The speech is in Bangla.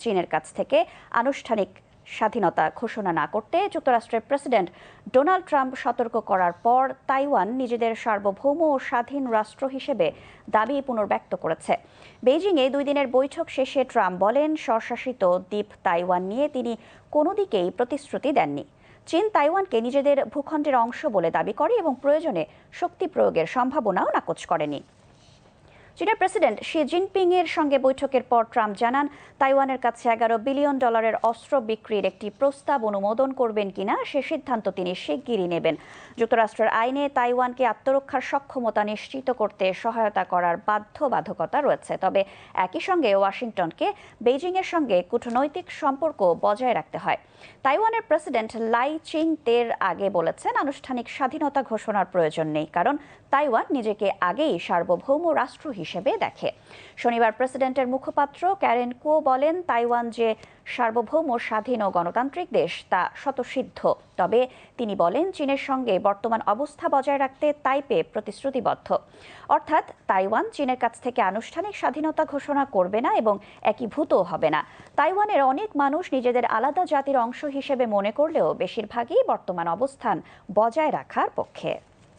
চীনের কাছ থেকে আনুষ্ঠানিক স্বাধীনতা ঘোষণা না করতে যুক্তরাষ্ট্রের প্রেসিডেন্ট ডোনাল্ড ট্রাম্প সতর্ক করার পর তাইওয়ান নিজেদের সার্বভৌম ও স্বাধীন রাষ্ট্র হিসেবে দাবি পুনর্ব্যক্ত করেছে। বেইজিংয়ে 2 দিনের বৈঠক শেষে ট্রাম্প বলেন, স্বশাসিত দ্বীপ তাইওয়ান নিয়ে তিনি কোনো দিকেই প্রতিশ্রুতি দেননি। চীন তাইওয়ানকে নিজেদের ভূখণ্ডের অংশ বলে দাবি করে এবং প্রয়োজনে শক্তি প্রয়োগের সম্ভাবনাও নাকচ করেনি। চীনের প্রেসিডেন্ট শি জিনপিং এর সঙ্গে বৈঠকের পর ট্রাম্প জানান, তাইওয়ানের কাছে $11 বিলিয়ন অস্ত্র বিক্রির একটি প্রস্তাব অনুমোদন করবেন কিনা সে সিদ্ধান্ত তিনি শিগগিরই নেবেন। যুক্তরাষ্ট্রের আইনে তাইওয়ানকে আত্মরক্ষার সক্ষমতা নিশ্চিত করতে সহায়তা করার বাধ্যবাধকতা রয়েছে। তবে একই সঙ্গে ওয়াশিংটনকে বেইজিংয়ের সঙ্গে কূটনৈতিক সম্পর্ক বজায় রাখতে হয়। তাইওয়ানের প্রেসিডেন্ট লাই চিং তের আগে বলেছেন, আনুষ্ঠানিক স্বাধীনতা ঘোষণার প্রয়োজন নেই, কারণ তাইওয়ান নিজেকে আগেই সার্বভৌম রাষ্ট্র হিসেবে দেখে। শনিবার প্রেসিডেন্টের মুখপাত্র ক্যারেন কুও বলেন, তাইওয়ান যে সার্বভৌম, স্বাধীন ও গণতান্ত্রিক দেশ তা স্বতঃসিদ্ধ। তবে তিনি বলেন, চীনের সঙ্গে বর্তমান অবস্থা বজায় রাখতে তাইপে প্রতিশ্রুতিবদ্ধ। অর্থাৎ তাইওয়ান চীনের কাছ থেকে আনুষ্ঠানিক স্বাধীনতা ঘোষণা করবে না এবং একীভূতও হবে না। তাইওয়ানের অনেক মানুষ নিজেদের আলাদা জাতির অংশ হিসেবে মনে করলেও বেশিরভাগই বর্তমান অবস্থান বজায় রাখার পক্ষে।